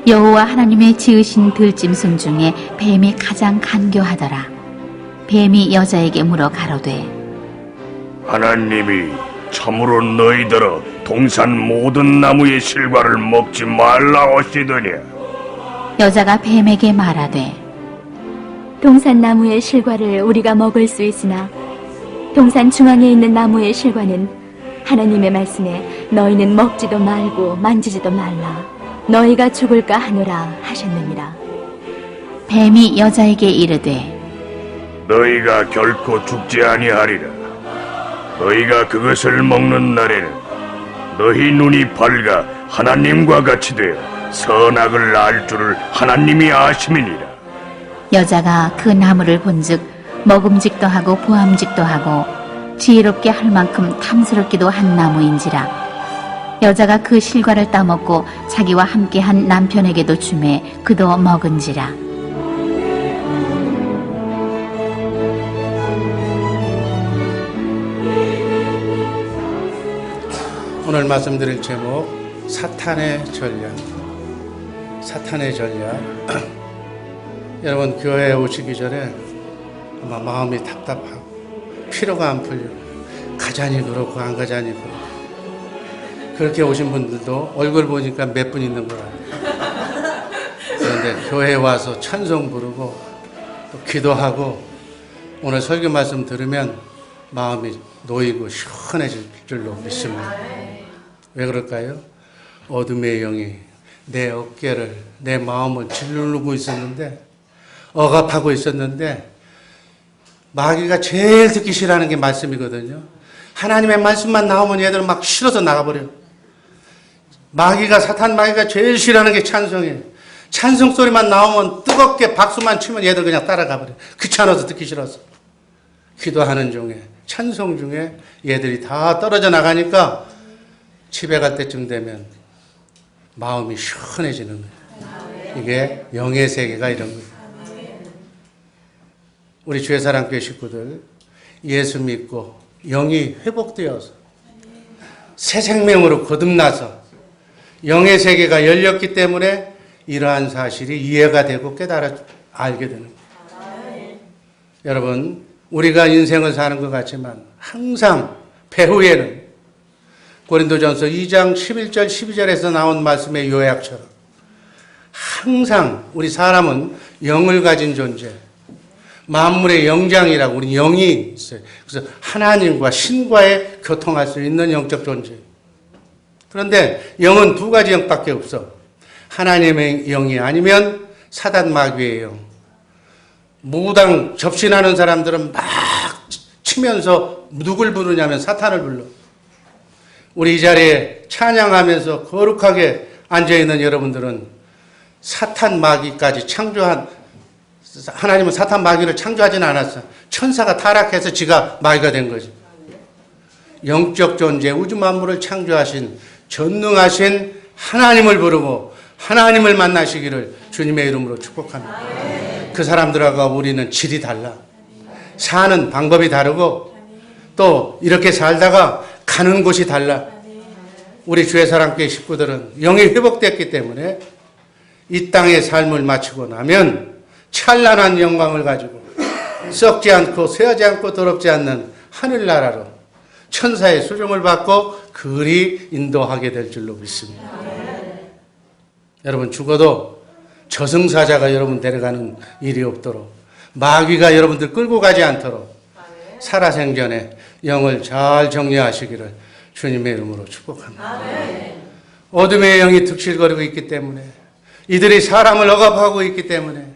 여호와 하나님의 지으신 들짐승 중에 뱀이 가장 간교하더라. 뱀이 여자에게 물어 가로되 하나님이 참으로 너희들아 동산 모든 나무의 실과를 먹지 말라 하시더냐. 여자가 뱀에게 말하되 동산 나무의 실과를 우리가 먹을 수 있으나 동산 중앙에 있는 나무의 실과는 하나님의 말씀에 너희는 먹지도 말고 만지지도 말라 너희가 죽을까 하노라 하셨느니라. 뱀이 여자에게 이르되 너희가 결코 죽지 아니하리라. 너희가 그것을 먹는 날에는 너희 눈이 밝아 하나님과 같이 되어 선악을 알 줄을 하나님이 아심이니라. 여자가 그 나무를 본즉 먹음직도 하고 보암직도 하고 지혜롭게 할 만큼 탐스럽기도 한 나무인지라. 여자가 그 실과를 따먹고 자기와 함께한 남편에게도 주매 그도 먹은지라. 오늘 말씀드릴 제목 사탄의 전략. 사탄의 전략. 여러분 교회에 오시기 전에 아마 마음이 답답하고 피로가 안 풀리고 가자니 그렇고 안 가자니 그렇고 그렇게 오신 분들도 얼굴 보니까 몇 분 있는 것 같아요. 그런데 교회에 와서 찬송 부르고 또 기도하고 오늘 설교 말씀 들으면 마음이 놓이고 시원해질 줄로 믿습니다. 왜 그럴까요? 어둠의 영이 내 어깨를 내 마음을 짓누르고 있었는데 억압하고 있었는데 마귀가 제일 듣기 싫어하는 게 말씀이거든요. 하나님의 말씀만 나오면 얘들은 막 싫어서 나가버려요. 사탄 마귀가 제일 싫어하는 게 찬송이에요. 찬송 소리만 나오면 뜨겁게 박수만 치면 얘들 그냥 따라가버려요. 귀찮아서 듣기 싫어서. 기도하는 중에 찬송 중에 얘들이 다 떨어져 나가니까 집에 갈 때쯤 되면 마음이 시원해지는 거예요. 이게 영의 세계가 이런 거예요. 우리 주의사랑교회 식구들 예수 믿고 영이 회복되어서 새 생명으로 거듭나서 영의 세계가 열렸기 때문에 이러한 사실이 이해가 되고 깨달아 알게 되는 거예요. 여러분 우리가 인생을 사는 것 같지만 항상 배후에는 고린도전서 2장 11절 12절에서 나온 말씀의 요약처럼 항상 우리 사람은 영을 가진 존재, 만물의 영장이라고 우리 영이 있어요. 그래서 하나님과 신과의 교통할 수 있는 영적 존재. 그런데 영은 두 가지 영밖에 없어. 하나님의 영이 아니면 사단 마귀의 영. 무당 접신하는 사람들은 막 치면서 누굴 부르냐면 사탄을 불러. 우리 이 자리에 찬양하면서 거룩하게 앉아있는 여러분들은 사탄 마귀까지 창조한, 하나님은 사탄 마귀를 창조하지는 않았어. 천사가 타락해서 지가 마귀가 된 거지. 영적 존재, 우주 만물을 창조하신 전능하신 하나님을 부르고 하나님을 만나시기를 주님의 이름으로 축복합니다. 그 사람들하고 우리는 질이 달라. 사는 방법이 다르고 또 이렇게 살다가 가는 곳이 달라. 우리 주의사랑교회 식구들은 영이 회복됐기 때문에 이 땅의 삶을 마치고 나면 찬란한 영광을 가지고 썩지 않고 쇠하지 않고 더럽지 않는 하늘나라로 천사의 수종을 받고 그리 인도하게 될 줄로 믿습니다. 여러분 죽어도 저승사자가 여러분 데려가는 일이 없도록 마귀가 여러분들 끌고 가지 않도록 살아생전에 영을 잘 정리하시기를 주님의 이름으로 축복합니다. 어둠의 영이 득실거리고 있기 때문에 이들이 사람을 억압하고 있기 때문에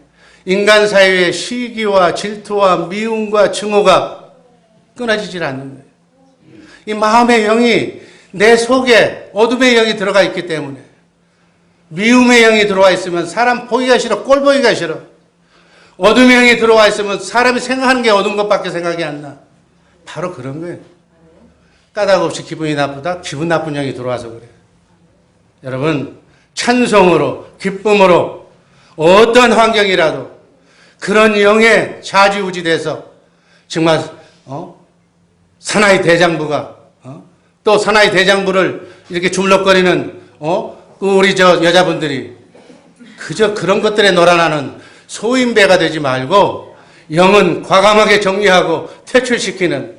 인간 사이의 시기와 질투와 미움과 증오가 끊어지질 않는 거예요. 이 마음의 영이 내 속에 어둠의 영이 들어가 있기 때문에 미움의 영이 들어와 있으면 사람 보기가 싫어, 꼴 보기가 싫어. 어둠의 영이 들어와 있으면 사람이 생각하는 게 어두운 것밖에 생각이 안 나. 바로 그런 거예요. 까닭 없이 기분이 나쁘다? 기분 나쁜 영이 들어와서 그래요. 여러분 찬송으로 기쁨으로 어떤 환경이라도 그런 영에 좌지우지돼서 정말 사나이 대장부가 또 사나이 대장부를 이렇게 주물럭거리는 우리 여자분들이 그저 그런 것들에 놀아나는 소인배가 되지 말고 영은 과감하게 정리하고 퇴출시키는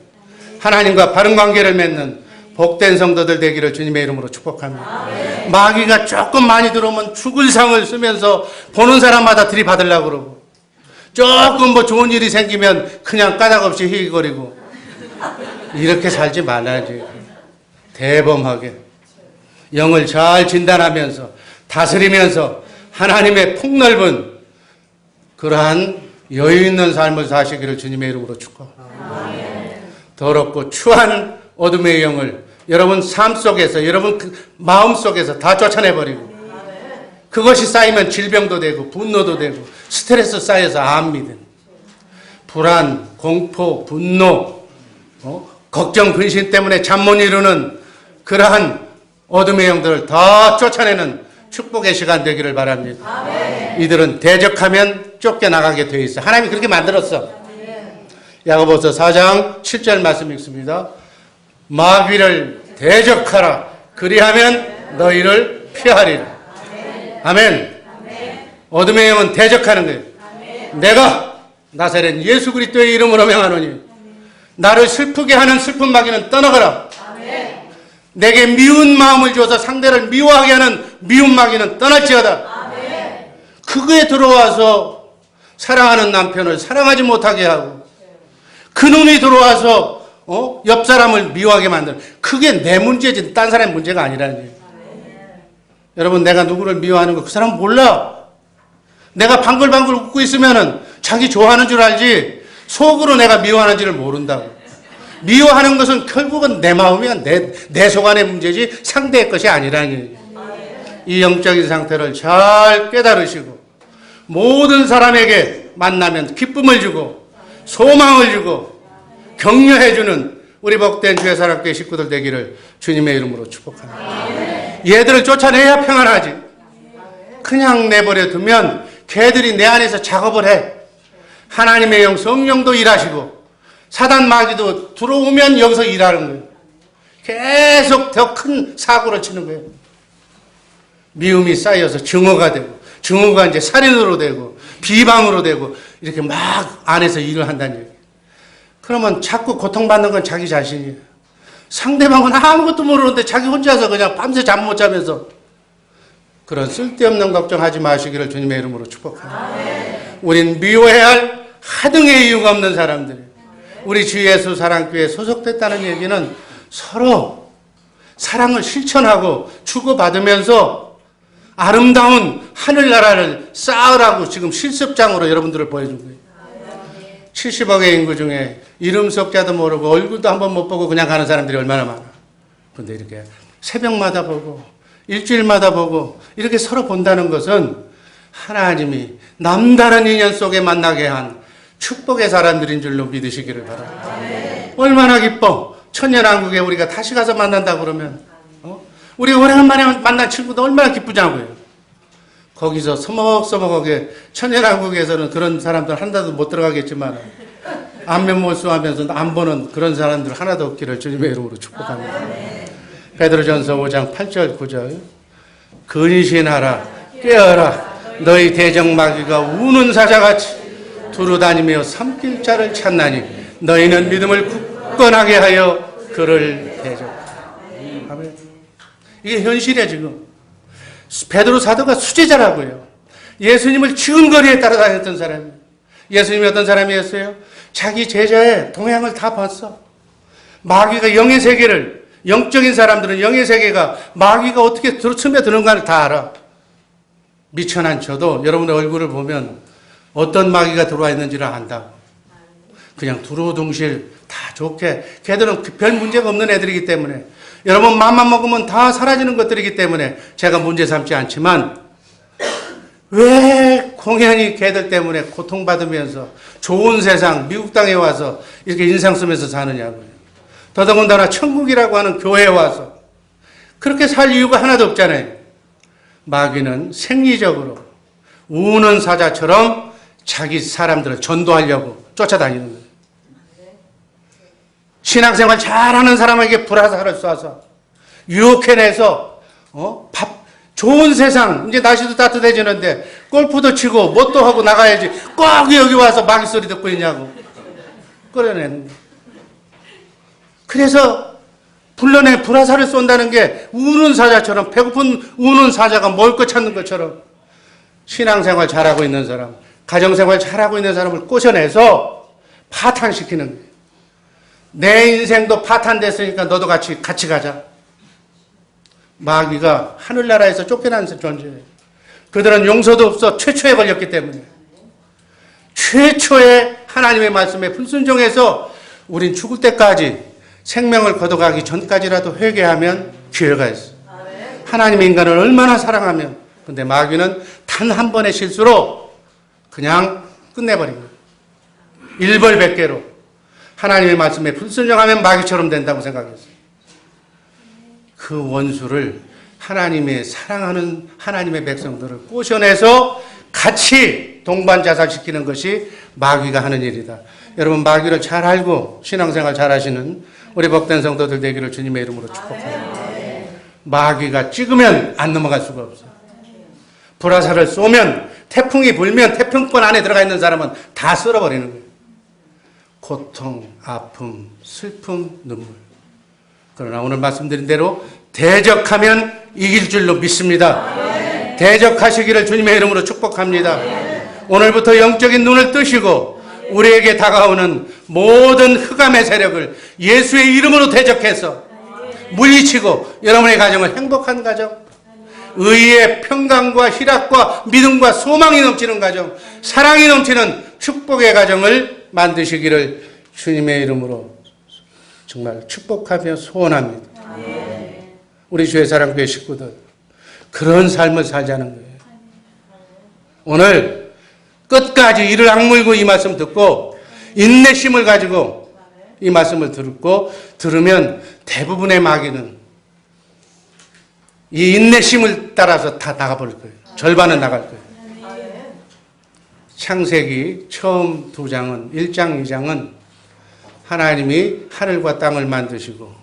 하나님과 바른 관계를 맺는 복된 성도들 되기를 주님의 이름으로 축복합니다. 마귀가 조금 많이 들어오면 죽을 상을 쓰면서 보는 사람마다 들이받으려고 그러고, 조금 뭐 좋은 일이 생기면 그냥 까닭없이 희귀거리고, 이렇게 살지 말아야지. 대범하게 영을 잘 진단하면서 다스리면서 하나님의 폭넓은 그러한 여유 있는 삶을 사시기를 주님의 이름으로 축복합니다. 더럽고 추한 어둠의 영을 여러분 삶 속에서, 여러분 마음 속에서 다 쫓아내버리고, 그것이 쌓이면 질병도 되고 분노도 되고 스트레스 쌓여서 암이든 불안, 공포, 분노, 걱정, 근심 때문에 잠 못 이루는 그러한 어둠의 영들을 다 쫓아내는 축복의 시간 되기를 바랍니다. 이들은 대적하면 쫓겨나가게 되어 있어. 하나님이 그렇게 만들었어. 야고보서 4장 7절 말씀 읽습니다. 마귀를 대적하라. 그리하면 너희를 피하리라. 아멘. 어둠의 영은 대적하는 거예요. 내가 나사렛 예수 그리스도의 이름으로 명하노니 나를 슬프게 하는 슬픈 마귀는 떠나가라. 내게 미운 마음을 줘서 상대를 미워하게 하는 미운 마귀는 떠날지어다. 그거에 들어와서 사랑하는 남편을 사랑하지 못하게 하고, 그놈이 들어와서 옆 사람을 미워하게 만드는, 그게 내 문제지 딴 사람의 문제가 아니라는 거예요. 여러분, 내가 누구를 미워하는 거 그 사람 몰라. 내가 방글방글 웃고 있으면은 자기 좋아하는 줄 알지 속으로 내가 미워하는지를 모른다고. 미워하는 것은 결국은 내 마음이야, 내 속안의 문제지 상대의 것이 아니라는 얘기예요. 이 영적인 상태를 잘 깨달으시고 모든 사람에게 만나면 기쁨을 주고 소망을 주고 격려해주는 우리 복된 주의 사랑교회 식구들 되기를 주님의 이름으로 축복합니다. 얘들을 쫓아내야 평안하지. 그냥 내버려 두면 걔들이 내 안에서 작업을 해. 하나님의 영 성령도 일하시고 사단 마귀도 들어오면 여기서 일하는 거예요. 계속 더 큰 사고를 치는 거예요. 미움이 쌓여서 증오가 되고, 증오가 이제 살인으로 되고 비방으로 되고, 이렇게 막 안에서 일을 한다는 얘기예요. 그러면 자꾸 고통받는 건 자기 자신이에요. 상대방은 아무것도 모르는데 자기 혼자서 그냥 밤새 잠 못 자면서, 그런 쓸데없는 걱정하지 마시기를 주님의 이름으로 축복합니다. 우린 미워해야 할 하등의 이유가 없는 사람들이에요. 우리 주 예수 사랑교회에 소속됐다는 얘기는 서로 사랑을 실천하고 주고받으면서 아름다운 하늘나라를 쌓으라고 지금 실습장으로 여러분들을 보여준 거예요. 70억의 인구 중에 이름 석자도 모르고 얼굴도 한번 못 보고 그냥 가는 사람들이 얼마나 많아. 그런데 이렇게 새벽마다 보고 일주일마다 보고 이렇게 서로 본다는 것은 하나님이 남다른 인연 속에 만나게 한 축복의 사람들인 줄로 믿으시기를 바랍니다. 얼마나 기뻐. 천년왕국에 우리가 다시 가서 만난다 그러면 우리가 오래간만에 만난 친구도 얼마나 기쁘냐고요. 거기서 서먹서먹하게 천년왕국에서는 그런 사람들 하나도 못 들어가겠지만 안면몰수하면서 안 보는 그런 사람들 하나도 없기를 주님의 이름으로 축복합니다. 베드로전서 5장 8절 9절 근신하라 깨어라 너희 대적 마귀가 우는 사자같이 두루다니며 삼킬 자를 찾나니 너희는 믿음을 굳건하게 하여 그를 대적하라. 아멘. 이게 현실이야 지금. 베드로 사도가 수제자라고요. 예수님을 지근거리에 따라다녔던 사람이에요. 예수님이 어떤 사람이었어요? 자기 제자의 동향을 다 봤어. 마귀가 영의 세계를, 영적인 사람들은 영의 세계가 마귀가 어떻게 스며드는가를 다 알아. 미천한 저도 여러분의 얼굴을 보면 어떤 마귀가 들어와 있는지를 안다. 그냥 두루둥실 다 좋게, 걔들은 별 문제가 없는 애들이기 때문에, 여러분 맘만 먹으면 다 사라지는 것들이기 때문에 제가 문제 삼지 않지만, 왜 공연히 걔들 때문에 고통받으면서 좋은 세상 미국 땅에 와서 이렇게 인상 쓰면서 사느냐고요. 더더군다나 천국이라고 하는 교회에 와서 그렇게 살 이유가 하나도 없잖아요. 마귀는 생리적으로 우는 사자처럼 자기 사람들을 전도하려고 쫓아다니는 거예요. 신앙생활 잘하는 사람에게 불화살을 쏴서 유혹해내서 좋은 세상, 이제 날씨도 따뜻해지는데 골프도 치고 뭣도 하고 나가야지 꼭 여기 와서 마귀 소리 듣고 있냐고 끌어내는 거예요. 그래서 불러내 불화살을 쏜다는 게 우는 사자처럼, 배고픈 우는 사자가 먹을 것 찾는 것처럼 신앙생활 잘하고 있는 사람, 가정생활 잘하고 있는 사람을 꼬셔내서 파탄시키는 거예요. 내 인생도 파탄됐으니까 너도 같이 가자. 마귀가 하늘나라에서 쫓겨난 존재예요. 그들은 용서도 없어 최초에 걸렸기 때문에. 최초의 하나님의 말씀에 불순종해서 우린 죽을 때까지, 생명을 거둬가기 전까지라도 회개하면 기회가 있어. 하나님의 인간을 얼마나 사랑하면. 근데 마귀는 단 한 번의 실수로 그냥 끝내버린 거예요. 일벌백계로. 하나님의 말씀에 불순종하면 마귀처럼 된다고 생각했어요. 그 원수를 하나님의 사랑하는 하나님의 백성들을 꼬셔내서 같이 동반자살시키는 것이 마귀가 하는 일이다. 여러분, 마귀를 잘 알고 신앙생활 잘 하시는 우리 복된 성도들 되기를 주님의 이름으로 축복합니다. 마귀가 찍으면 안 넘어갈 수가 없어요. 불화살을 쏘면, 태풍이 불면 태풍권 안에 들어가 있는 사람은 다 쓸어버리는 거예요. 고통, 아픔, 슬픔, 눈물. 그러나 오늘 말씀드린 대로 대적하면 이길 줄로 믿습니다. 대적하시기를 주님의 이름으로 축복합니다. 오늘부터 영적인 눈을 뜨시고 우리에게 다가오는 모든 흑암의 세력을 예수의 이름으로 대적해서 물리치고 여러분의 가정을 행복한 가정, 의의 평강과 희락과 믿음과 소망이 넘치는 가정, 사랑이 넘치는 축복의 가정을 만드시기를 주님의 이름으로 정말 축복하며 소원합니다. 우리 주의 사랑교회 식구들, 그런 삶을 살자는 거예요. 오늘 끝까지 이를 악물고 이 말씀 듣고 인내심을 가지고 이 말씀을 들으면 대부분의 마귀는 이 인내심을 따라서 다 나가버릴 거예요. 절반은 나갈 거예요. 창세기 처음 2장은, 1장, 2장은 하나님이 하늘과 땅을 만드시고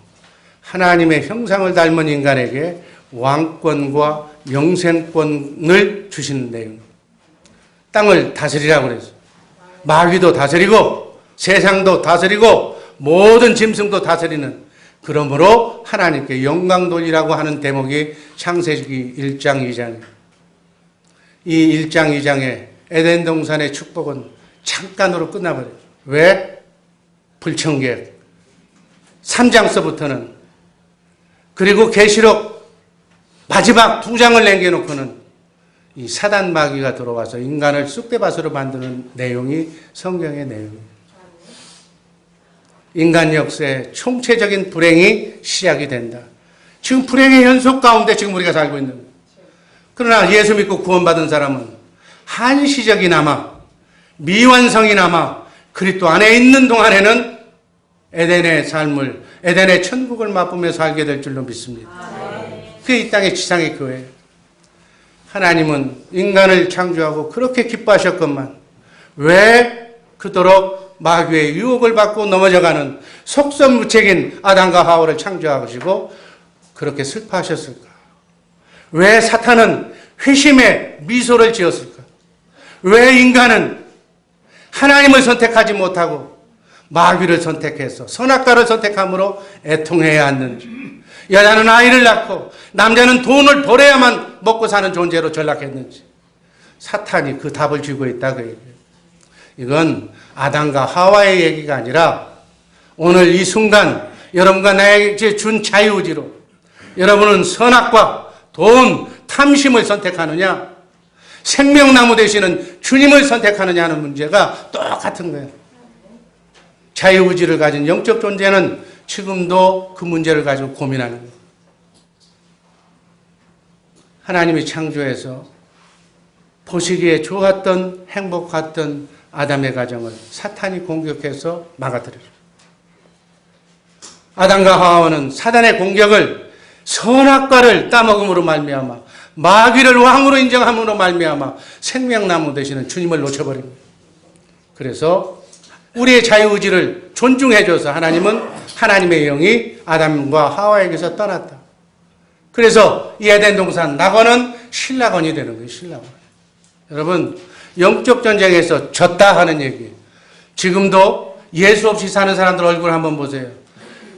하나님의 형상을 닮은 인간에게 왕권과 영생권을 주시는 내용. 땅을 다스리라고 그랬어요. 마귀도 다스리고 세상도 다스리고 모든 짐승도 다스리는, 그러므로 하나님께 영광 돌리라고 하는 대목이 창세기 1장, 2장이에요. 이 1장, 2장의 에덴 동산의 축복은 잠깐으로 끝나버려요. 왜? 불청객. 3장서부터는, 그리고 계시록 마지막 2장을 남겨놓고는 이 사단 마귀가 들어와서 인간을 쑥대밭으로 만드는 내용이 성경의 내용이에요. 인간 역사의 총체적인 불행이 시작이 된다. 지금 불행의 연속 가운데 지금 우리가 살고 있는 거예요. 그러나 예수 믿고 구원받은 사람은 한시적이나마, 미완성이나마 그리스도 안에 있는 동안에는 에덴의 삶을, 에덴의 천국을 맛보며 살게 될 줄로 믿습니다. 그게 이 땅의 지상의 교회예요. 하나님은 인간을 창조하고 그렇게 기뻐하셨건만 왜 그토록 마귀의 유혹을 받고 넘어져가는 속선무책인 아담과 하와를 창조하시고 그렇게 슬퍼하셨을까? 왜 사탄은 회심의 미소를 지었을까? 왜 인간은 하나님을 선택하지 못하고 마귀를 선택해서 선악과를 선택함으로 애통해야 하는지, 여자는 아이를 낳고 남자는 돈을 벌어야만 먹고 사는 존재로 전락했는지, 사탄이 그 답을 쥐고 있다고 얘기해요. 이건 아담과 하와의 얘기가 아니라 오늘 이 순간 여러분과 나에게 준 자유의지로 여러분은 선악과 돈, 탐심을 선택하느냐, 생명나무 되시는 주님을 선택하느냐 하는 문제가 똑같은 거예요. 자유의지를 가진 영적 존재는 지금도 그 문제를 가지고 고민하는 거예요. 하나님이 창조해서 보시기에 좋았던, 행복했던 아담의 가정을 사탄이 공격해서 망가뜨려요. 아담과 하와는 사단의 공격을 선악과를 따먹음으로 말미암아, 마귀를 왕으로 인정함으로 말미암아 생명나무 되시는 주님을 놓쳐버린 거예요. 그래서 우리의 자유의지를 존중해줘서 하나님은 하나님의 영이 아담과 하와에게서 떠났다. 그래서 이 에덴 동산 낙원은 신락원이 되는 거예요. 신락원. 여러분, 영적 전쟁에서 졌다 하는 얘기. 지금도 예수 없이 사는 사람들 얼굴 한번 보세요.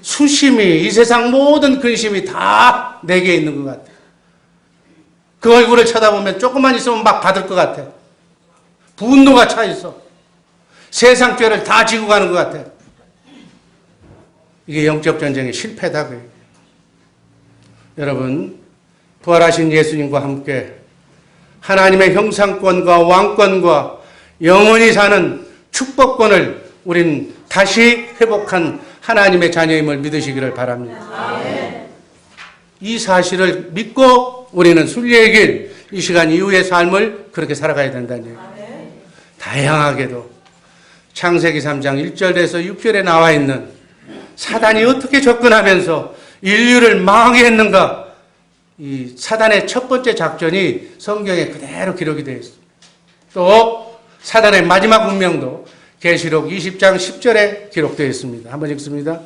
수심이, 이 세상 모든 근심이 다 내게 있는 것 같아요. 그 얼굴을 쳐다보면 조금만 있으면 막 받을 것 같아. 분노가 차 있어. 세상 죄를 다 지고 가는 것 같아. 이게 영적 전쟁의 실패다. 여러분, 부활하신 예수님과 함께 하나님의 형상권과 왕권과 영원히 사는 축복권을 우린 다시 회복한 하나님의 자녀임을 믿으시기를 바랍니다. 이 사실을 믿고 우리는 순리의 길, 이 시간 이후의 삶을 그렇게 살아가야 된다는 얘기예요. 다양하게도 창세기 3장 1절에서 6절에 나와 있는 사단이 어떻게 접근하면서 인류를 망하게 했는가, 이 사단의 첫 번째 작전이 성경에 그대로 기록이 되어 있습니다. 또 사단의 마지막 운명도 계시록 20장 10절에 기록되어 있습니다. 한번 읽습니다.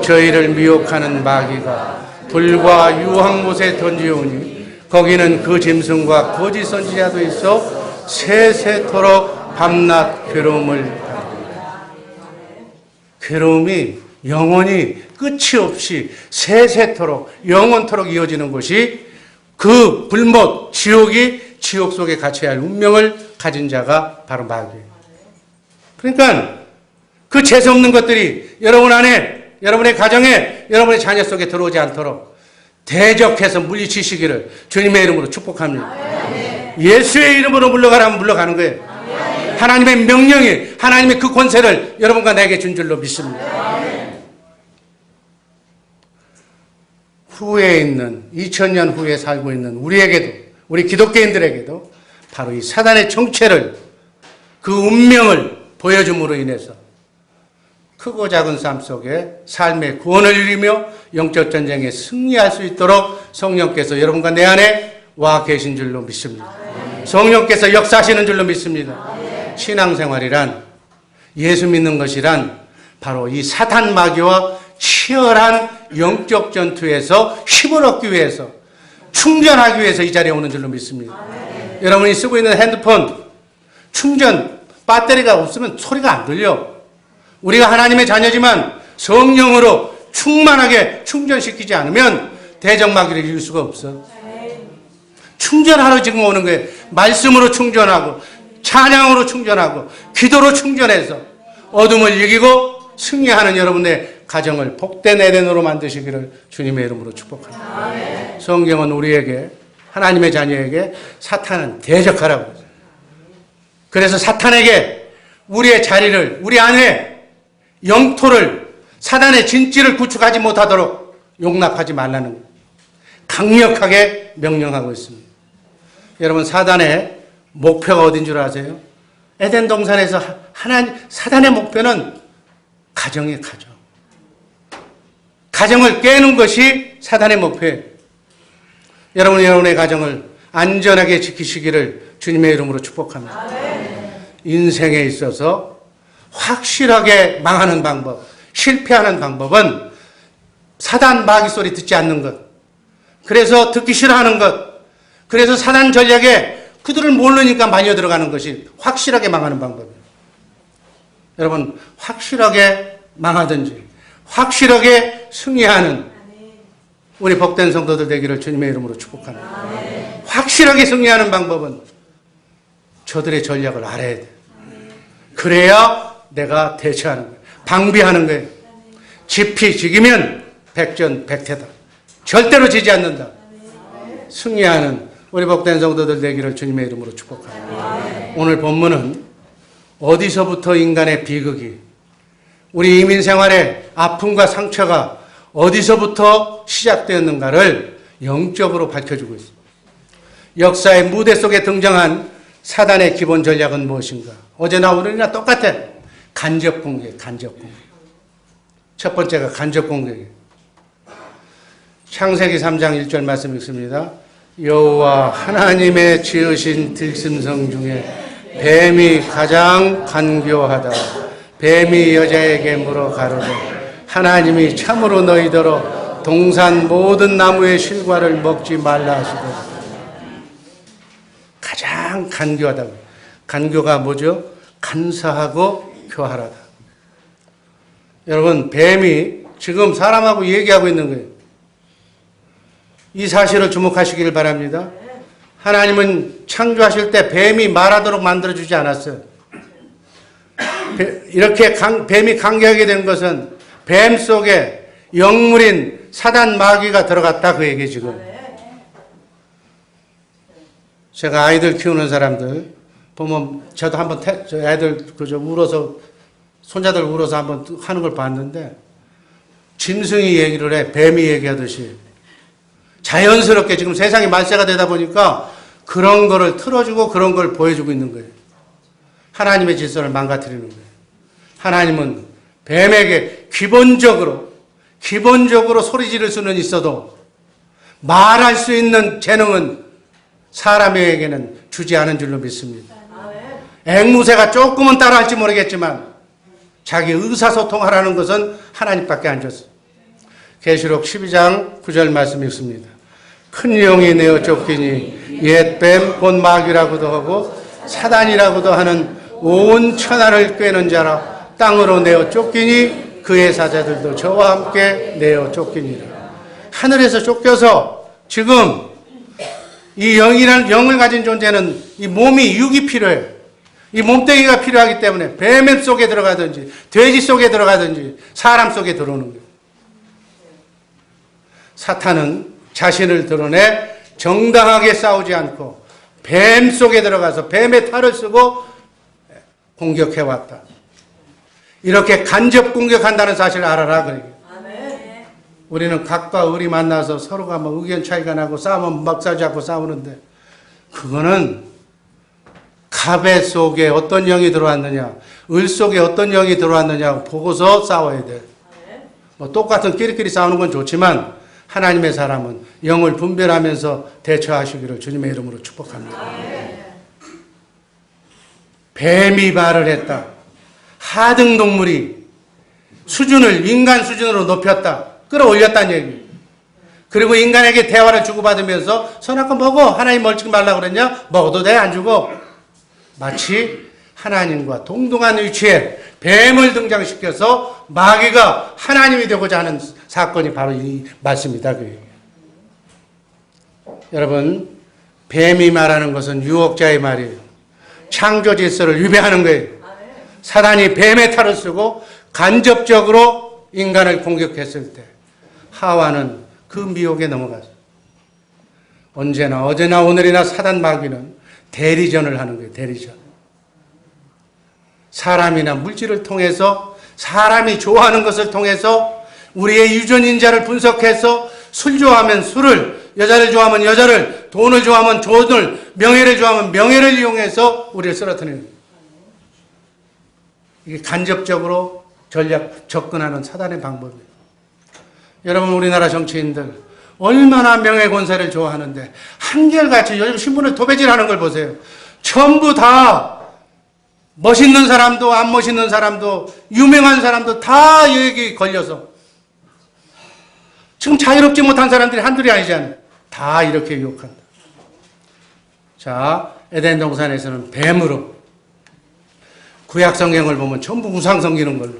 저희를 미혹하는 마귀가 불과 유황못에 던지오니 거기는 그 짐승과 거짓 선지자도 있어 세세토록 밤낮 괴로움을 받습니다. 괴로움이 영원히 끝이 없이 세세토록 영원토록 이어지는 것이 그 불못 지옥이 지옥 속에 갇혀야 할 운명을 가진 자가 바로 마귀예요. 그러니까 그 재수없는 것들이 여러분 안에, 여러분의 가정에, 여러분의 자녀 속에 들어오지 않도록 대적해서 물리치시기를 주님의 이름으로 축복합니다. 예수의 이름으로 물러가라면 물러가는 거예요. 하나님의 명령이, 하나님의 그 권세를 여러분과 내게 준 줄로 믿습니다. 후에 있는, 2000년 후에 살고 있는 우리에게도, 우리 기독교인들에게도 바로 이 사단의 정체를, 그 운명을 보여줌으로 인해서 크고 작은 삶 속에 삶의 구원을 이루며 영적 전쟁에 승리할 수 있도록 성령께서 여러분과 내 안에 와 계신 줄로 믿습니다. 성령께서 역사하시는 줄로 믿습니다. 신앙생활이란, 예수 믿는 것이란 바로 이 사탄 마귀와 치열한 영적 전투에서 힘을 얻기 위해서, 충전하기 위해서 이 자리에 오는 줄로 믿습니다. 여러분이 쓰고 있는 핸드폰 충전 배터리가 없으면 소리가 안 들려. 우리가 하나님의 자녀지만 성령으로 충만하게 충전시키지 않으면 대적마귀를 이길 수가 없어. 충전하러 지금 오는 거예요. 말씀으로 충전하고, 찬양으로 충전하고, 기도로 충전해서 어둠을 이기고 승리하는 여러분의 가정을 복된 에덴으로 만드시기를 주님의 이름으로 축복합니다. 성경은 우리에게, 하나님의 자녀에게 사탄은 대적하라고 했어요. 그래서 사탄에게 우리의 자리를, 우리 안에 영토를, 사단의 진지를 구축하지 못하도록 용납하지 말라는 강력하게 명령하고 있습니다. 여러분, 사단의 목표가 어딘 줄 아세요? 에덴 동산에서 사단의 목표는 가정이에요, 가정. 가정을 깨는 것이 사단의 목표예요. 여러분이 여러분의 가정을 안전하게 지키시기를 주님의 이름으로 축복합니다. 인생에 있어서 확실하게 망하는 방법, 실패하는 방법은 사단 마귀 소리 듣지 않는 것, 그래서 듣기 싫어하는 것, 그래서 사단 전략에 그들을 모르니까 말려 들어가는 것이 확실하게 망하는 방법이에요. 여러분, 확실하게 망하든지 확실하게 승리하는 우리 복된 성도들 되기를 주님의 이름으로 축복합니다. 확실하게 승리하는 방법은 저들의 전략을 알아야 돼. 그래야 내가 대처하는 거예요. 방비하는 거예요. 지피 지기면 백전백패다. 절대로 지지 않는다. 승리하는 우리 복된 성도들 되기를 주님의 이름으로 축복합니다. 오늘 본문은 어디서부터 인간의 비극이, 우리 이민 생활의 아픔과 상처가 어디서부터 시작되었는가를 영적으로 밝혀주고 있습니다. 역사의 무대 속에 등장한 사단의 기본 전략은 무엇인가? 어제나 오늘이나 똑같아. 간접 공격, 간접 공격. 첫 번째가 간접 공격이에요. 창세기 3장 1절 말씀 읽습니다. 여호와 하나님의 지으신 들짐승 중에 뱀이 가장 간교하다. 뱀이 여자에게 물어 가로되 하나님이 참으로 너희더러 동산 모든 나무의 실과를 먹지 말라 하시고 가장 간교하다고. 간교가 뭐죠? 간사하고 교활하다. 여러분, 뱀이 지금 사람하고 얘기하고 있는 거예요. 이 사실을 주목하시길 바랍니다. 하나님은 창조하실 때 뱀이 말하도록 만들어주지 않았어요. 이렇게 뱀이 강개하게 된 것은 뱀 속에 영물인 사단 마귀가 들어갔다 그 얘기 지금. 제가 아이들 키우는 사람들 보면 저도 한번 저 애들 그저 울어서 손자들 울어서 한번 하는 걸 봤는데 짐승이 얘기를 해. 뱀이 얘기하듯이 자연스럽게 지금 세상이 말세가 되다 보니까 그런 거를 틀어주고 그런 걸 보여주고 있는 거예요. 하나님의 질서를 망가뜨리는 거예요. 하나님은 뱀에게 기본적으로 소리 지를 수는 있어도 말할 수 있는 재능은 사람에게는 주지 않은 줄로 믿습니다. 앵무새가 조금은 따라할지 모르겠지만 자기 의사소통하라는 것은 하나님밖에 안 줬어요. 계시록 12장 9절 말씀이 있습니다. 큰 용이 내어 쫓기니 옛 뱀 곧 마귀라고도 하고 사단이라고도 하는 온 천하를 꿰는 자라 땅으로 내어 쫓기니 그의 사자들도 저와 함께 내어 쫓기니라. 하늘에서 쫓겨서 지금 이 영을 가진 존재는 이 몸이 육이 필요해요. 이 몸뚱이가 필요하기 때문에 뱀 속에 들어가든지 돼지 속에 들어가든지 사람 속에 들어오는 거예요. 사탄은 자신을 드러내 정당하게 싸우지 않고 뱀 속에 들어가서 뱀의 탈을 쓰고 공격해왔다. 이렇게 간접 공격한다는 사실을 알아라. 그러게. 우리는 각과 을이 만나서 서로가 뭐 의견 차이가 나고 싸우면 막사지 잡고 싸우는데 그거는 갑의 속에 어떤 영이 들어왔느냐, 을 속에 어떤 영이 들어왔느냐 보고서 싸워야 돼. 뭐 똑같은 끼리끼리 싸우는 건 좋지만 하나님의 사람은 영을 분별하면서 대처하시기를 주님의 이름으로 축복합니다. 뱀이 말을 했다. 하등 동물이 수준을 인간 수준으로 높였다. 끌어올렸다는 얘기. 그리고 인간에게 대화를 주고받으면서 선악과 먹어. 하나님 멀찍이 말라고 그랬냐? 먹어도 돼? 안 주고. 마치 하나님과 동등한 위치에 뱀을 등장시켜서 마귀가 하나님이 되고자 하는 사건이 바로 이 말씀이다. 그 얘기예요. 여러분, 뱀이 말하는 것은 유혹자의 말이에요. 창조 질서를 위배하는 거예요. 사단이 뱀의 탈을 쓰고 간접적으로 인간을 공격했을 때 하와는 그 미혹에 넘어갔어요. 언제나 어제나 오늘이나 사단 마귀는 대리전을 하는 거예요. 대리전. 사람이나 물질을 통해서 사람이 좋아하는 것을 통해서 우리의 유전인자를 분석해서 술 좋아하면 술을, 여자를 좋아하면 여자를, 돈을 좋아하면 돈을, 명예를 좋아하면 명예를 이용해서 우리를 쓰러뜨리는 거예요. 이게 간접적으로 접근하는 사단의 방법이에요. 여러분, 우리나라 정치인들 얼마나 명예권세를 좋아하는데 한결같이 요즘 신문을 도배질하는 걸 보세요. 전부 다 멋있는 사람도 안 멋있는 사람도 유명한 사람도 다 여기 걸려서 지금 자유롭지 못한 사람들이 한둘이 아니잖아요. 다 이렇게 유혹한다. 자, 에덴 동산에서는 뱀으로, 구약 성경을 보면 전부 우상 섬기는 걸로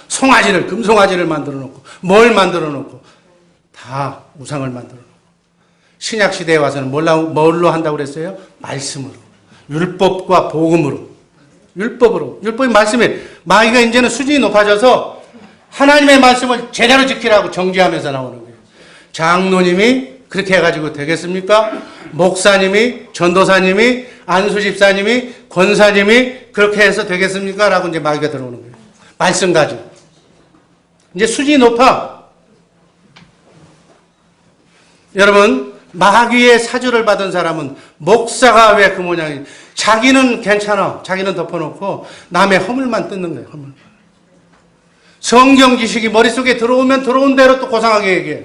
송아지를, 금송아지를 만들어 놓고 뭘 만들어 놓고 다 우상을 만들어 놓고, 신약 시대에 와서는 뭘로 한다고 그랬어요? 말씀으로, 율법과 복음으로, 율법이 말씀에, 마귀가 이제는 수준이 높아져서 하나님의 말씀을 제대로 지키라고 정죄하면서 나오는 거예요. 장로님이 그렇게 해가지고 되겠습니까? 목사님이, 전도사님이, 안수집사님이, 권사님이 그렇게 해서 되겠습니까? 라고 이제 마귀가 들어오는 거예요. 말씀 가지고. 이제 수준이 높아. 여러분, 마귀의 사주를 받은 사람은 목사가 왜 그 모양이, 자기는 괜찮아. 자기는 덮어놓고 남의 허물만 뜯는 거예요. 허물. 성경 지식이 머릿속에 들어오면 들어온 대로 또 고상하게 얘기해.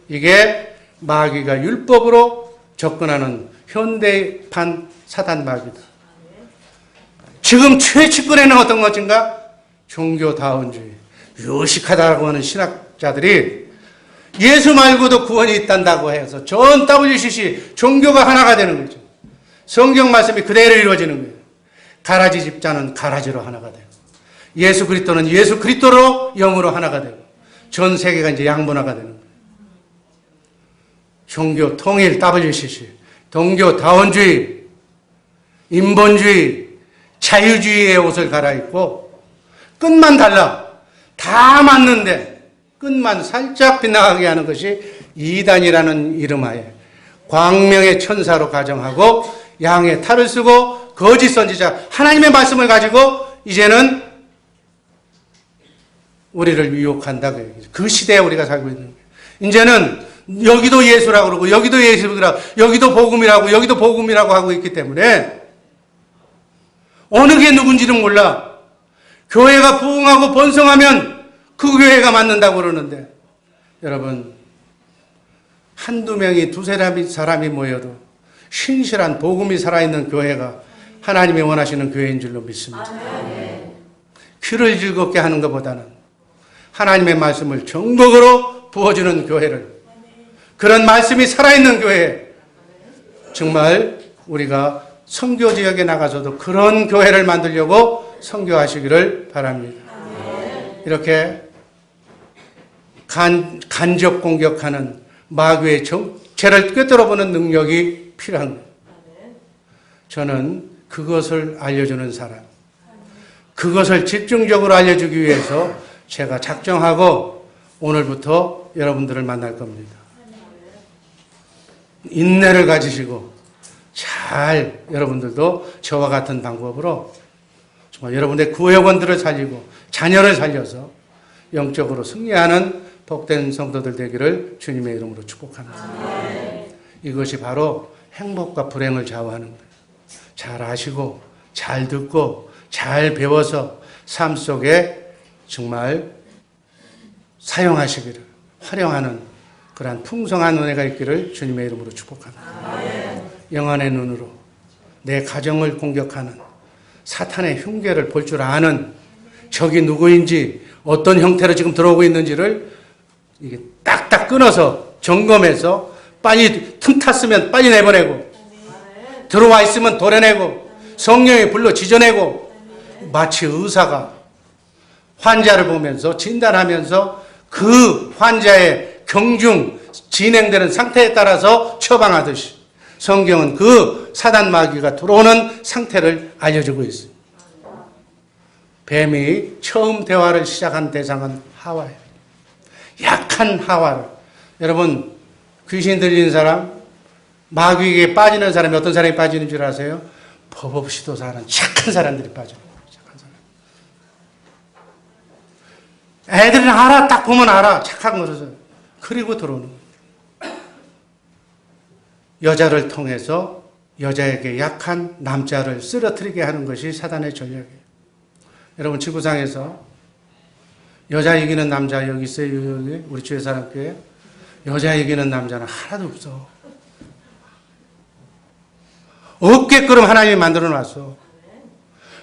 이게 마귀가 율법으로 접근하는 현대판 사단 마귀다. 지금 최측근에는 어떤 것인가? 종교다운주의, 유식하다고 하는 신학자들이 예수 말고도 구원이 있단다고 해서 전 WCC 종교가 하나가 되는 거죠. 성경 말씀이 그대로 이루어지는 거예요. 가라지 집자는 가라지로 하나가 되고 예수 그리스도는 예수 그리스도로 영으로 하나가 되고 전 세계가 이제 양분화가 되는 거예요. 종교 통일 WCC, 동교 다원주의, 인본주의, 자유주의의 옷을 갈아입고 끝만 달라. 다 맞는데 끝만 살짝 빗나가게 하는 것이 이단이라는 이름하에 광명의 천사로 가정하고 양의 탈을 쓰고 거짓 선지자 하나님의 말씀을 가지고 이제는 우리를 유혹한다. 그 시대에 우리가 살고 있는 거예요. 이제는 여기도 예수라고 그러고 여기도 예수라고 여기도 복음이라고 여기도 복음이라고 하고 있기 때문에 어느 게 누군지는 몰라. 교회가 부흥하고 번성하면 그 교회가 맞는다고 그러는데 여러분 한두 명이 두세 사람이 모여도 신실한 복음이 살아있는 교회가 하나님이 원하시는 교회인 줄로 믿습니다. 귀를 즐겁게 하는 것보다는 하나님의 말씀을 정복으로 부어주는 교회를 그런 말씀이 살아있는 교회 정말 우리가 선교 지역에 나가서도 그런 교회를 만들려고 선교하시기를 바랍니다. 이렇게 간접 공격하는 마귀의 정체를 꿰뚫어보는 능력이 필요한 거예요. 저는 그것을 알려주는 사람, 그것을 집중적으로 알려주기 위해서 제가 작정하고 오늘부터 여러분들을 만날 겁니다. 인내를 가지시고 잘 여러분들도 저와 같은 방법으로 정말 여러분의 구역원들을 살리고 자녀를 살려서 영적으로 승리하는 복된 성도들 되기를 주님의 이름으로 축복합니다. 이것이 바로 행복과 불행을 좌우하는 거예요. 잘 아시고 잘 듣고 잘 배워서 삶 속에 정말 사용하시기를 활용하는 그러한 풍성한 은혜가 있기를 주님의 이름으로 축복합니다. 영안의 눈으로 내 가정을 공격하는 사탄의 흉계를 볼 줄 아는 적이 누구인지 어떤 형태로 지금 들어오고 있는지를 이게 딱딱 끊어서 점검해서 빨리 틈 탔으면 빨리 내보내고 들어와 있으면 도려내고 성령의 불로 지져내고 마치 의사가 환자를 보면서 진단하면서 그 환자의 경중 진행되는 상태에 따라서 처방하듯이 성경은 그 사단 마귀가 들어오는 상태를 알려주고 있습니다. 뱀이 처음 대화를 시작한 대상은 하와예요. 약한 하와를. 여러분 귀신 들린 사람, 마귀에게 빠지는 사람이 어떤 사람이 빠지는 줄 아세요? 법 없이도 사는 착한 사람들이 빠져요. 착한 사람. 애들은 알아. 딱 보면 알아. 착한 거라서. 그리고 들어오는 거예요. 여자를 통해서 여자에게 약한 남자를 쓰러뜨리게 하는 것이 사단의 전략이에요. 여러분 지구상에서 여자 이기는 남자 여기 있어요. 여기 우리 주의 사람교회 여자 이기는 남자는 하나도 없어. 없게끔 하나님이 만들어 놨어.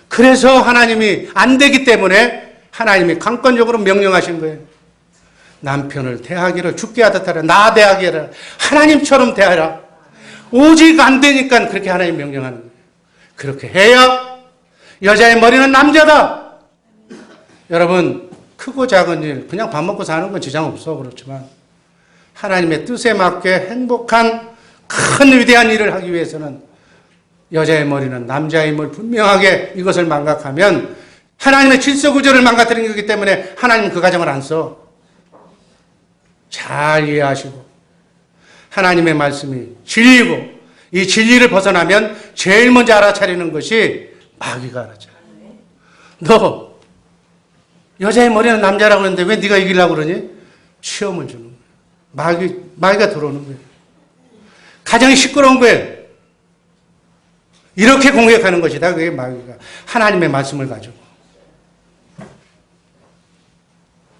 그래서 하나님이 안 되기 때문에 하나님이 강권적으로 명령하신 거예요. 남편을 대하기를 죽게 하듯 하라. 나 대하게 하라. 하나님처럼 대하라. 오직 안 되니까 그렇게 하나님 명령하는 거예요. 그렇게 해야 여자의 머리는 남자다. 여러분 크고 작은 일 그냥 밥 먹고 사는 건 지장 없어. 그렇지만 하나님의 뜻에 맞게 행복한 큰 위대한 일을 하기 위해서는 여자의 머리는 남자임을 분명하게 이것을 망각하면 하나님의 질서 구조를 망가뜨리는 거기 때문에 하나님은 그 가정을 안 써. 잘 이해하시고 하나님의 말씀이 진리고 이 진리를 벗어나면 제일 먼저 알아차리는 것이 마귀가 알아차려. 너 여자의 머리는 남자라고 했는데 왜 네가 이기려고 그러니? 시험을 주는 거예요. 마귀가 들어오는 거예요. 가정이 시끄러운 거예요. 이렇게 공격하는 것이다. 그게 마귀가 하나님의 말씀을 가지고.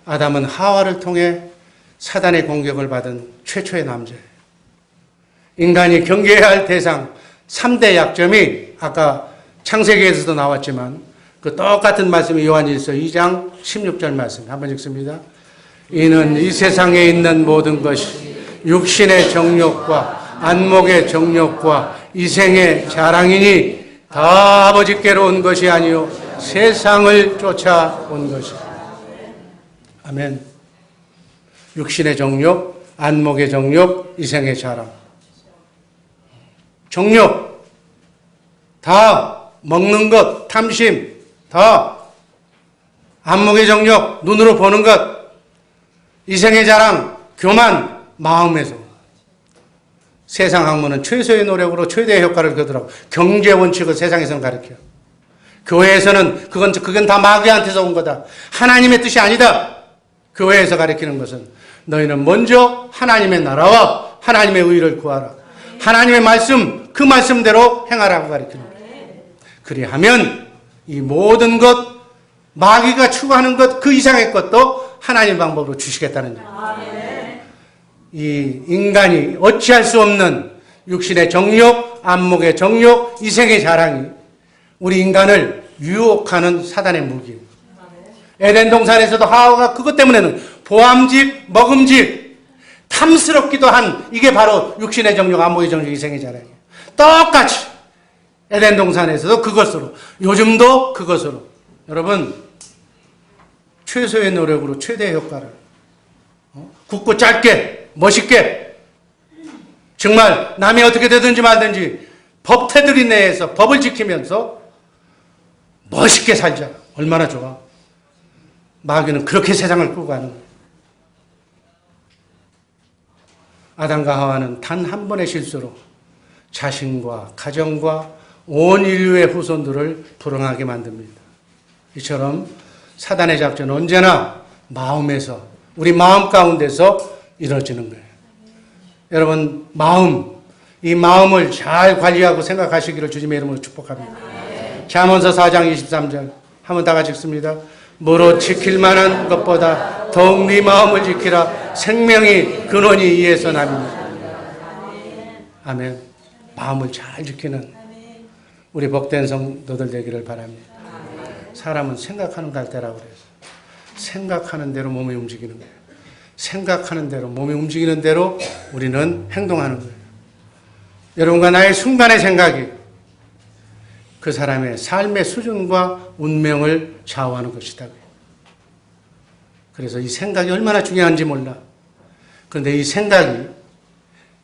아담은 하와를 통해 사단의 공격을 받은 최초의 남자예요. 인간이 경계해야 할 대상 3대 약점이 아까 창세기에서도 나왔지만 그 똑같은 말씀이 요한일서 2장 16절 말씀 한번 읽습니다. 이는 이 세상에 있는 모든 것이 육신의 정욕과 안목의 정욕과 이생의 자랑이니 다 아버지께로 온 것이 아니요 세상을 쫓아온 것이다. 아멘. 육신의 정욕, 안목의 정욕, 이생의 자랑. 정욕, 다 먹는 것, 탐심, 다 안목의 정욕, 눈으로 보는 것, 이생의 자랑, 교만, 마음에서. 세상 학문은 최소의 노력으로 최대의 효과를 거두라고 경제 원칙을 세상에서는 가르쳐요. 교회에서는 그건 다 마귀한테서 온 거다. 하나님의 뜻이 아니다. 교회에서 가르치는 것은 너희는 먼저 하나님의 나라와 하나님의 의를 구하라. 하나님의 말씀, 그 말씀대로 행하라고 가르치는 거예요. 그리하면 이 모든 것, 마귀가 추구하는 것, 그 이상의 것도 하나님 방법으로 주시겠다는 거예요. 이 인간이 어찌할 수 없는 육신의 정욕, 안목의 정욕, 이생의 자랑이 우리 인간을 유혹하는 사단의 무기예요. 에덴 동산에서도 하와가 그것 때문에는 보암직, 먹음직, 탐스럽기도 한 이게 바로 육신의 정욕, 안목의 정욕, 이생의 자랑이에요. 똑같이 에덴 동산에서도 그것으로, 요즘도 그것으로. 여러분, 최소의 노력으로 최대의 효과를 굵고 짧게, 멋있게, 정말 남이 어떻게 되든지 말든지 법 테두리 내에서 법을 지키면서 멋있게 살자. 얼마나 좋아. 마귀는 그렇게 세상을 끌고 가는 거예요. 아담과 하와는 단 한 번의 실수로 자신과 가정과 온 인류의 후손들을 불행하게 만듭니다. 이처럼 사단의 작전은 언제나 마음에서, 우리 마음 가운데서 이루어지는 거예요. 여러분, 이 마음을 잘 관리하고 생각하시기를 주님의 이름으로 축복합니다. 잠언서 4장 23절 한번 다 같이 읽습니다. 무릇 지킬 만한 것보다 더욱 네 마음을 지키라. 생명이 근원이 이에서 남이니라. 아멘. 마음을 잘 지키는 우리 복된 성도들 되기를 바랍니다. 사람은 생각하는 갈대라고 그래서 생각하는 대로 몸이 움직이는 거예요. 생각하는 대로, 몸이 움직이는 대로 우리는 행동하는 거예요. 여러분과 나의 순간의 생각이 그 사람의 삶의 수준과 운명을 좌우하는 것이다. 그래서 이 생각이 얼마나 중요한지 몰라. 그런데 이 생각이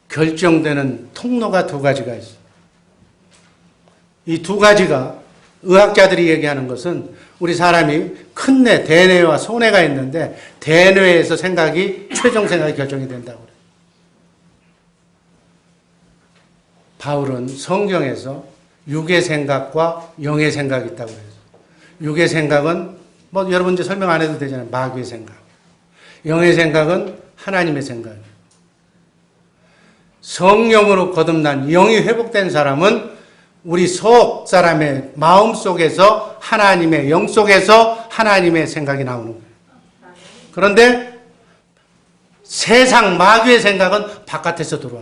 결정되는 통로가 두 가지가 있어요. 이 두 가지가 의학자들이 얘기하는 것은 우리 사람이 큰 뇌, 대뇌와 소뇌가 있는데 대뇌에서 생각이 최종 생각이 결정이 된다고 그래요. 바울은 성경에서 육의 생각과 영의 생각이 있다고 그래요. 육의 생각은 뭐 여러분 이제 설명 안 해도 되잖아요. 마귀의 생각. 영의 생각은 하나님의 생각이에요. 성령으로 거듭난 영이 회복된 사람은 우리 속 사람의 마음 속에서 하나님의 영 속에서 하나님의 생각이 나오는 거예요. 그런데 세상 마귀의 생각은 바깥에서 들어와.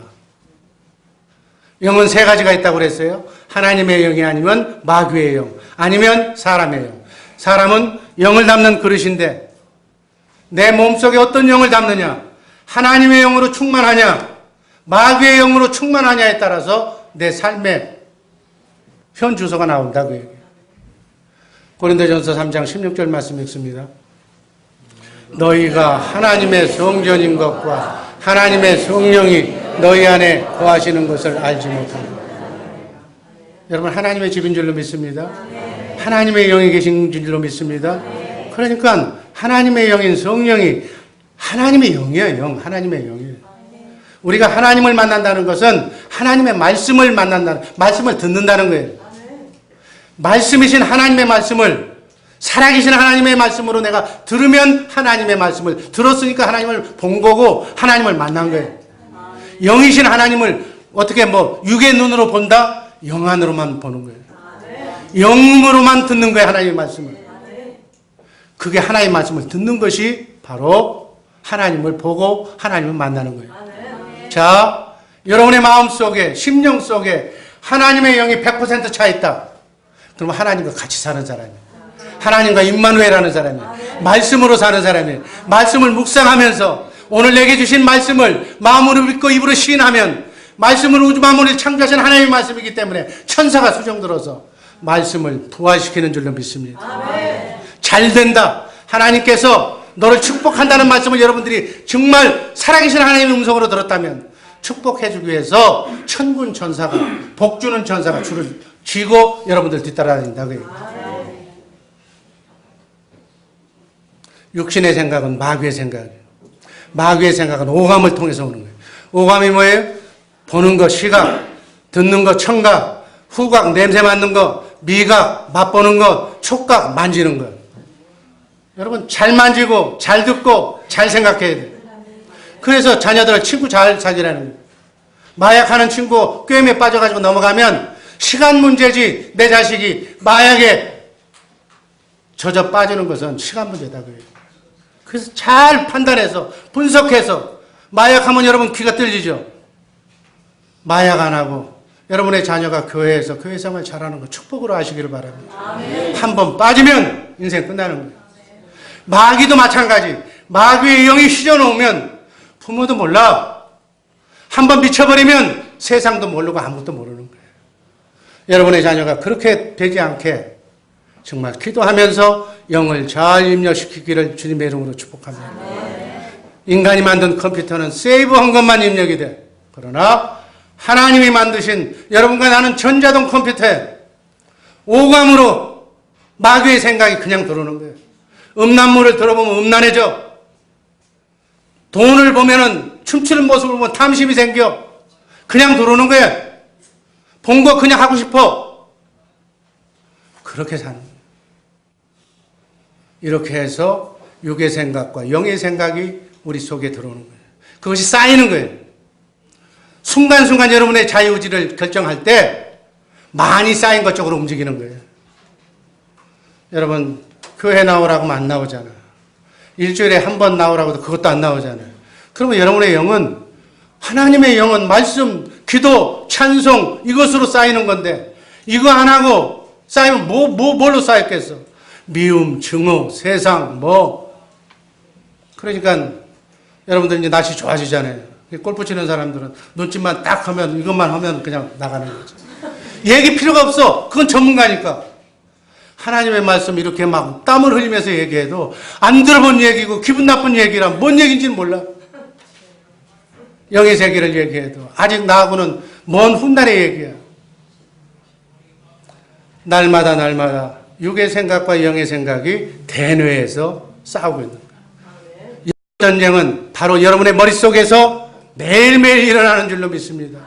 영은 세 가지가 있다고 그랬어요. 하나님의 영이 아니면 마귀의 영, 아니면 사람의 영. 사람은 영을 담는 그릇인데 내 몸속에 어떤 영을 담느냐? 하나님의 영으로 충만하냐? 마귀의 영으로 충만하냐에 따라서 내 삶의 현 주소가 나온다고 얘기해요. 고린도전서 3장 16절 말씀 읽습니다. 너희가 하나님의 성전인 것과 하나님의 성령이 너희 안에 거하시는 것을 알지 못하고. 여러분, 하나님의 집인 줄로 믿습니다. 하나님의 영이 계신 줄로 믿습니다. 그러니까 하나님의 영인 성령이 하나님의 영이에요. 영, 하나님의 영이에요. 우리가 하나님을 만난다는 것은 하나님의 말씀을 만난다는, 말씀을 듣는다는 거예요. 말씀이신 하나님의 말씀을, 살아계신 하나님의 말씀으로 내가 들으면 하나님의 말씀을 들었으니까 하나님을 본 거고 하나님을 만난 거예요. 영이신 하나님을 어떻게 육의 눈으로 본다? 영 안으로만 보는 거예요. 영으로만 듣는 거예요. 하나님의 말씀을. 그게 하나님의 말씀을 듣는 것이 바로 하나님을 보고 하나님을 만나는 거예요. 자, 여러분의 마음 속에, 심령 속에 하나님의 영이 100% 차 있다. 그러면 하나님과 같이 사는 사람이에요. 하나님과 임마누엘하는 사람이에요. 말씀으로 사는 사람이에요. 말씀을 묵상하면서 오늘 내게 주신 말씀을 마음으로 믿고 입으로 시인하면 말씀을 우주 만물을 창조하신 하나님의 말씀이기 때문에 천사가 수정들어서 말씀을 부활시키는 줄로 믿습니다. 잘 된다. 하나님께서 너를 축복한다는 말씀을 여러분들이 정말 살아계신 하나님의 음성으로 들었다면 축복해주기 위해서 천군 천사가 복주는 천사가 줄을 쥐고 여러분들 뒤따라다닌다고요. 육신의 생각은 마귀의 생각이에요. 마귀의 생각은 오감을 통해서 오는 거예요. 오감이 뭐예요? 보는 거 시각, 듣는 거 청각, 후각 냄새 맡는 거, 미각 맛보는 거, 촉각 만지는 거. 여러분 잘 만지고 잘 듣고 잘 생각해야 돼요. 그래서 자녀들을 친구 잘 사귀라는 거예요. 마약하는 친구 꾀임에 빠져가지고 넘어가면 시간 문제지 내 자식이 마약에 젖어 빠지는 것은 시간 문제다. 그래서 잘 판단해서 분석해서 마약하면 여러분 귀가 뚫리죠. 마약 안 하고 여러분의 자녀가 교회에서 교회 생활 잘하는 거 축복으로 하시기를 바랍니다. 한 번 빠지면 인생 끝나는 거예요. 마귀도 마찬가지. 마귀의 영이 휘저놓으면 부모도 몰라. 한 번 미쳐버리면 세상도 모르고 아무것도 모르는 거예요. 여러분의 자녀가 그렇게 되지 않게 정말 기도하면서 영을 잘 입력시키기를 주님의 이름으로 축복합니다. 인간이 만든 컴퓨터는 세이브한 것만 입력이 돼. 그러나 하나님이 만드신 여러분과 나는 전자동 컴퓨터에 오감으로 마귀의 생각이 그냥 들어오는 거예요. 음란물을 들어보면 음란해져. 돈을 보면은 춤추는 모습을 보면 탐심이 생겨. 그냥 들어오는 거예요. 본 거 그냥 하고 싶어. 그렇게 사는 거예요. 이렇게 해서 육의 생각과 영의 생각이 우리 속에 들어오는 거예요. 그것이 쌓이는 거예요. 순간순간 여러분의 자유의지를 결정할 때 많이 쌓인 것 쪽으로 움직이는 거예요. 여러분 교회 나오라고 하면 안 나오잖아. 일주일에 한 번 나오라고 해도 그것도 안 나오잖아요. 그러면 여러분의 영은 하나님의 영은 말씀, 기도, 찬송 이것으로 쌓이는 건데 이거 안 하고 쌓이면 뭘로 쌓였겠어? 미움, 증오, 세상 그러니까 여러분들 이제 날씨 좋아지잖아요. 골프 치는 사람들은 눈짓만 딱 하면 이것만 하면 그냥 나가는 거죠. 얘기 필요가 없어. 그건 전문가니까. 하나님의 말씀 이렇게 막 땀을 흘리면서 얘기해도 안 들어본 얘기고 기분 나쁜 얘기라 뭔 얘기인지는 몰라. 영의 세계를 얘기해도 아직 나하고는 먼 훗날의 얘기야. 날마다 육의 생각과 영의 생각이 대뇌에서 싸우고 있는 거예요. 전쟁은 바로 여러분의 머릿속에서 매일매일 일어나는 줄로 믿습니다.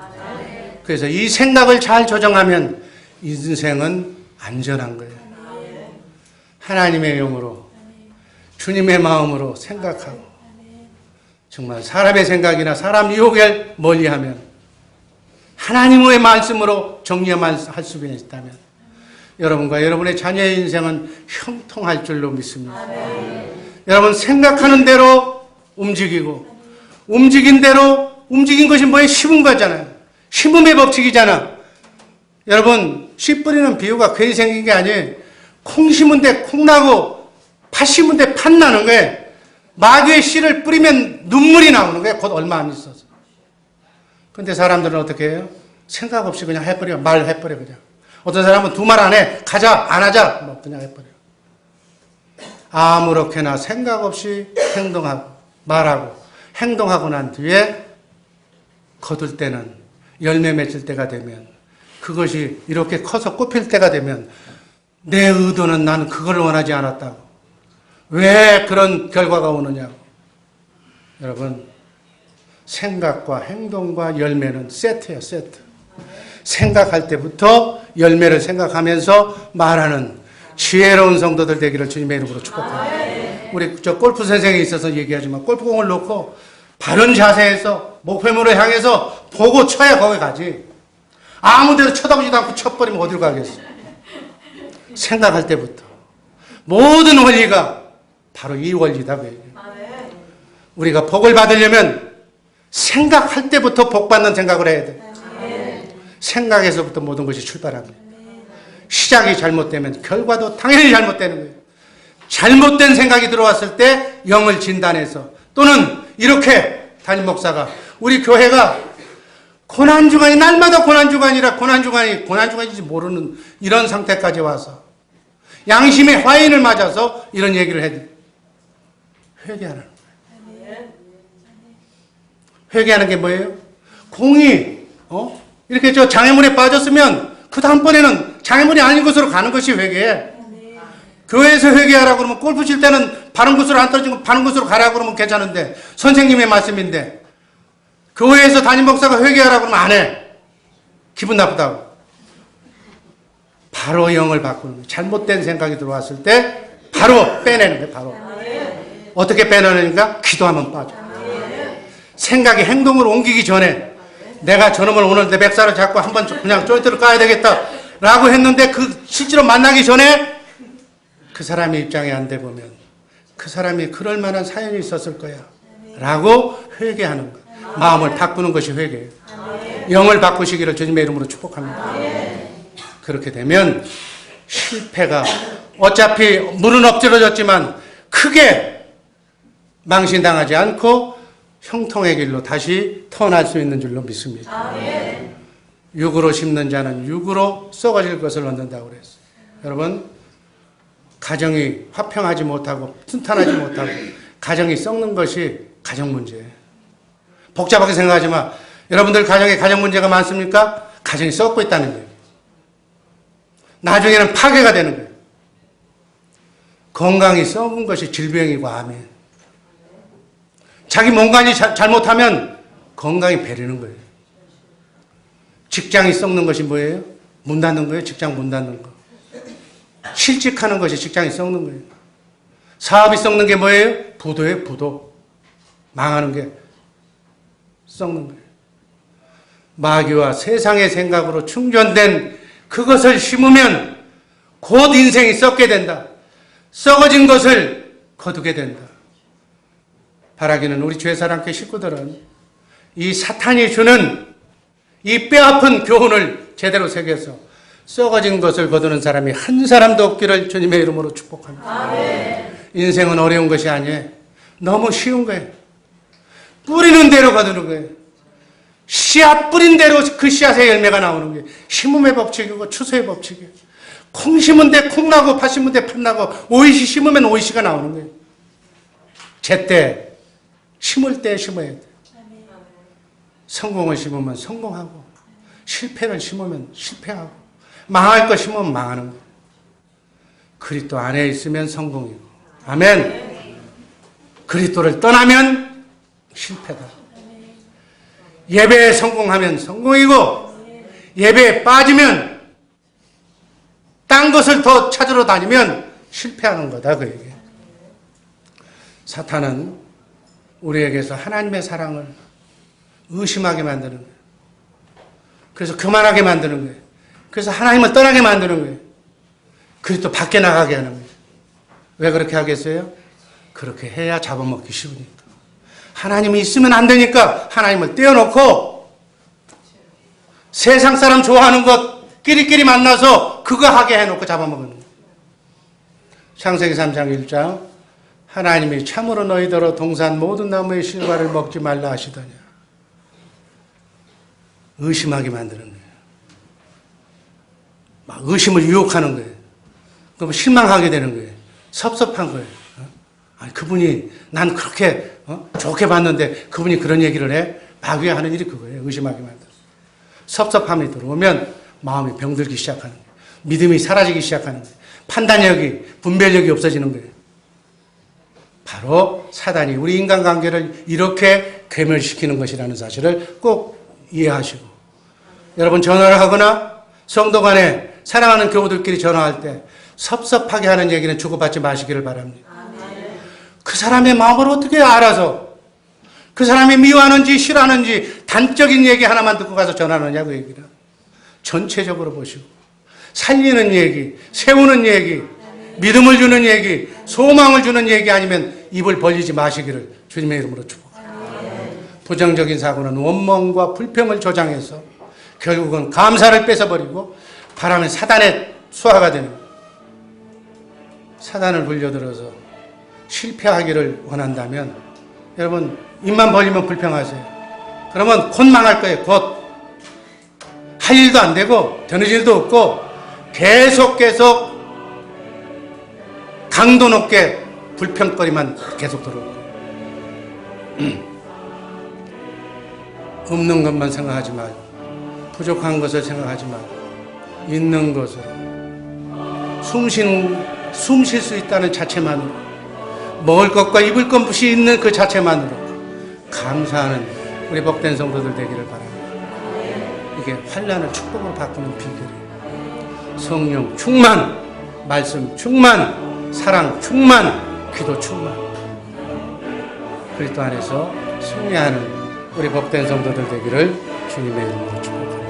그래서 이 생각을 잘 조정하면 인생은 안전한 거예요. 하나님의 영으로 주님의 마음으로 생각하고 정말 사람의 생각이나 사람 유혹을 멀리하면 하나님의 말씀으로 정리할 수 있다면 여러분과 여러분의 자녀의 인생은 형통할 줄로 믿습니다. 여러분 생각하는 대로 움직이고 움직인 대로 움직인 것이 뭐예요? 심은 거잖아요. 심음의 법칙이잖아. 여러분 씨 뿌리는 비유가 괜히 생긴 게 아니에요. 콩 심은 데 콩 나고 팥 심은 데 팥 나는 거예요. 마귀의 씨를 뿌리면 눈물이 나오는 거예요. 곧 얼마 안 있어서. 근데 사람들은 어떻게 해요? 생각 없이 그냥 해버려. 말해버려 그냥. 어떤 사람은 두 말 안 해. 가자 안 하자 그냥 해버려. 아무렇게나 생각 없이 행동하고 말하고 행동하고 난 뒤에 거둘 때는 열매 맺을 때가 되면 그것이 이렇게 커서 꽃필 때가 되면 내 의도는 나는 그걸 원하지 않았다고. 왜 그런 결과가 오느냐고. 여러분 생각과 행동과 열매는 세트예요. 세트. 생각할 때부터 열매를 생각하면서 말하는 지혜로운 성도들 되기를 주님의 이름으로 축복합니다. 우리 저 골프 선생이 있어서 얘기하지만 골프공을 놓고 바른 자세에서 목표물을 향해서 보고 쳐야 거기 가지. 아무데도 쳐다보지도 않고 쳐버리면 어디로 가겠어. 생각할 때부터 모든 원리가 바로 이 원리다. 우리가 복을 받으려면 생각할 때부터 복 받는 생각을 해야 돼. 생각에서부터 모든 것이 출발합니다. 시작이 잘못되면 결과도 당연히 잘못되는 거예요. 잘못된 생각이 들어왔을 때 영을 진단해서, 또는 이렇게 담임 목사가 우리 교회가 고난주간이 날마다 고난주간이라 고난주간인지 모르는 이런 상태까지 와서 양심의 화인을 맞아서 이런 얘기를 해도 회개하는 거예요. 회개하는 게 뭐예요? 공이 이렇게 저 장애물에 빠졌으면 그 다음번에는 장애물이 아닌 곳으로 가는 것이 회개예요. 교회에서 회개하라고 그러면 골프 칠 때는 바른 곳으로 안 떨어지고 바른 곳으로 가라고 그러면 괜찮은데, 선생님의 말씀인데 교회에서 담임 목사가 회개하라고 그러면 안 해. 기분 나쁘다고. 바로 영을 바꾸는 거예요. 잘못된 생각이 들어왔을 때 바로 빼내는 거예요. 바로. 어떻게 빼내느니까? 기도하면 빠져. 생각이 행동으로 옮기기 전에 내가 저놈을 오늘 내 백살을 잡고 한번 그냥 조인트를 까야 되겠다 라고 했는데, 그 실제로 만나기 전에 그 사람의 입장에 안 돼 보면 그 사람이 그럴 만한 사연이 있었을 거야 라고 회개하는 거야. 마음을 바꾸는 것이 회개예요. 영을 바꾸시기를 주님의 이름으로 축복합니다. 그렇게 되면 실패가 어차피 물은 엎질러졌지만 크게 망신당하지 않고 형통의 길로 다시 터날 수 있는 줄로 믿습니다. 육으로 심는 자는 육으로 썩어질 것을 얻는다고 그랬어요. 여러분, 가정이 화평하지 못하고 튼튼하지 못하고 가정이 썩는 것이 가정 문제예요. 복잡하게 생각하지 마. 여러분들 가정에 가정 문제가 많습니까? 가정이 썩고 있다는 거예요. 나중에는 파괴가 되는 거예요. 건강이 썩은 것이 질병이고 아멘. 자기 몸관이 잘못하면 건강이 배리는 거예요. 직장이 썩는 것이 뭐예요? 문 닫는 거예요. 직장 문 닫는 거. 실직하는 것이 직장이 썩는 거예요. 사업이 썩는 게 뭐예요? 부도예요. 부도. 망하는 게 썩는 거예요. 마귀와 세상의 생각으로 충전된 그것을 심으면 곧 인생이 썩게 된다. 썩어진 것을 거두게 된다. 바라기는 우리 죄사랑교회 식구들은 이 사탄이 주는 이 뼈아픈 교훈을 제대로 새겨서 썩어진 것을 거두는 사람이 한 사람도 없기를 주님의 이름으로 축복합니다. 아멘. 인생은 어려운 것이 아니에요. 너무 쉬운 거예요. 뿌리는 대로 거두는 거예요. 씨앗 뿌린 대로 그 씨앗의 열매가 나오는 거예요. 심음의 법칙이고 추수의 법칙이에요. 콩 심은 데 콩 나고 팥 심은 데 팥 나고 오이시 심으면 오이시가 나오는 거예요. 제때 심을 때 심어야 돼요. 성공을 심으면 성공하고 실패를 심으면 실패하고 망할 것 심으면 망하는 거예요. 그리스도 안에 있으면 성공이고, 아멘. 그리스도를 떠나면 실패다. 예배에 성공하면 성공이고, 예배에 빠지면 딴 것을 더 찾으러 다니면 실패하는 거다, 그 얘기예요. 사탄은 우리에게서 하나님의 사랑을 의심하게 만드는 거예요. 그래서 교만하게 만드는 거예요. 그래서 하나님을 떠나게 만드는 거예요. 그리스도 밖에 나가게 하는 거예요. 왜 그렇게 하겠어요? 그렇게 해야 잡아먹기 쉬우니까. 하나님이 있으면 안 되니까 하나님을 떼어놓고 세상 사람 좋아하는 것 끼리끼리 만나서 그거 하게 해놓고 잡아먹는 거예요. 창세기 3장 1장 하나님이 참으로 너희더러 동산 모든 나무의 실과를 먹지 말라 하시더냐. 의심하게 만드는 거예요. 막 의심을 유혹하는 거예요. 그럼 실망하게 되는 거예요. 섭섭한 거예요. 아니, 그분이 난 그렇게 좋게 봤는데 그분이 그런 얘기를 해? 마귀가 하는 일이 그거예요. 의심하게 만들어. 섭섭함이 들어오면 마음이 병들기 시작하는 거예요. 믿음이 사라지기 시작하는 거예요. 판단력이, 분별력이 없어지는 거예요. 바로 사단이 우리 인간관계를 이렇게 괴멸시키는 것이라는 사실을 꼭 이해하시고, 여러분 전화를 하거나 성도 간에 사랑하는 교우들끼리 전화할 때 섭섭하게 하는 얘기는 주고받지 마시기를 바랍니다. 그 사람의 마음을 어떻게 알아서 그 사람이 미워하는지 싫어하는지 단적인 얘기 하나만 듣고 가서 전하느냐고 얘기를. 전체적으로 보시고 살리는 얘기, 세우는 얘기, 믿음을 주는 얘기, 소망을 주는 얘기 아니면 입을 벌리지 마시기를 주님의 이름으로 축복합니다. 부정적인 사고는 원망과 불평을 조장해서 결국은 감사를 뺏어버리고 바람은 사단의 수하가 되는 거예요. 사단을 물려들어서 실패하기를 원한다면 여러분 입만 벌리면 불평하세요. 그러면 곧 망할 거예요. 곧. 할 일도 안 되고 되는 일도 없고 계속 강도 높게 불평거리만 계속 들어올 거예요. 없는 것만 생각하지 말고 부족한 것을 생각하지 말고 있는 것으로 숨 쉴 수 있다는 자체만으로 먹을 것과 입을 것이 있는 그 자체만으로 감사하는 우리 복된 성도들 되기를 바랍니다. 이게 환난을 축복으로 바꾸는 비결이에요. 성령 충만, 말씀 충만, 사랑 충만, 기도 충만. 그리스도 안에서 승리하는 우리 복된 성도들 되기를 주님의 이름으로 축복합니다.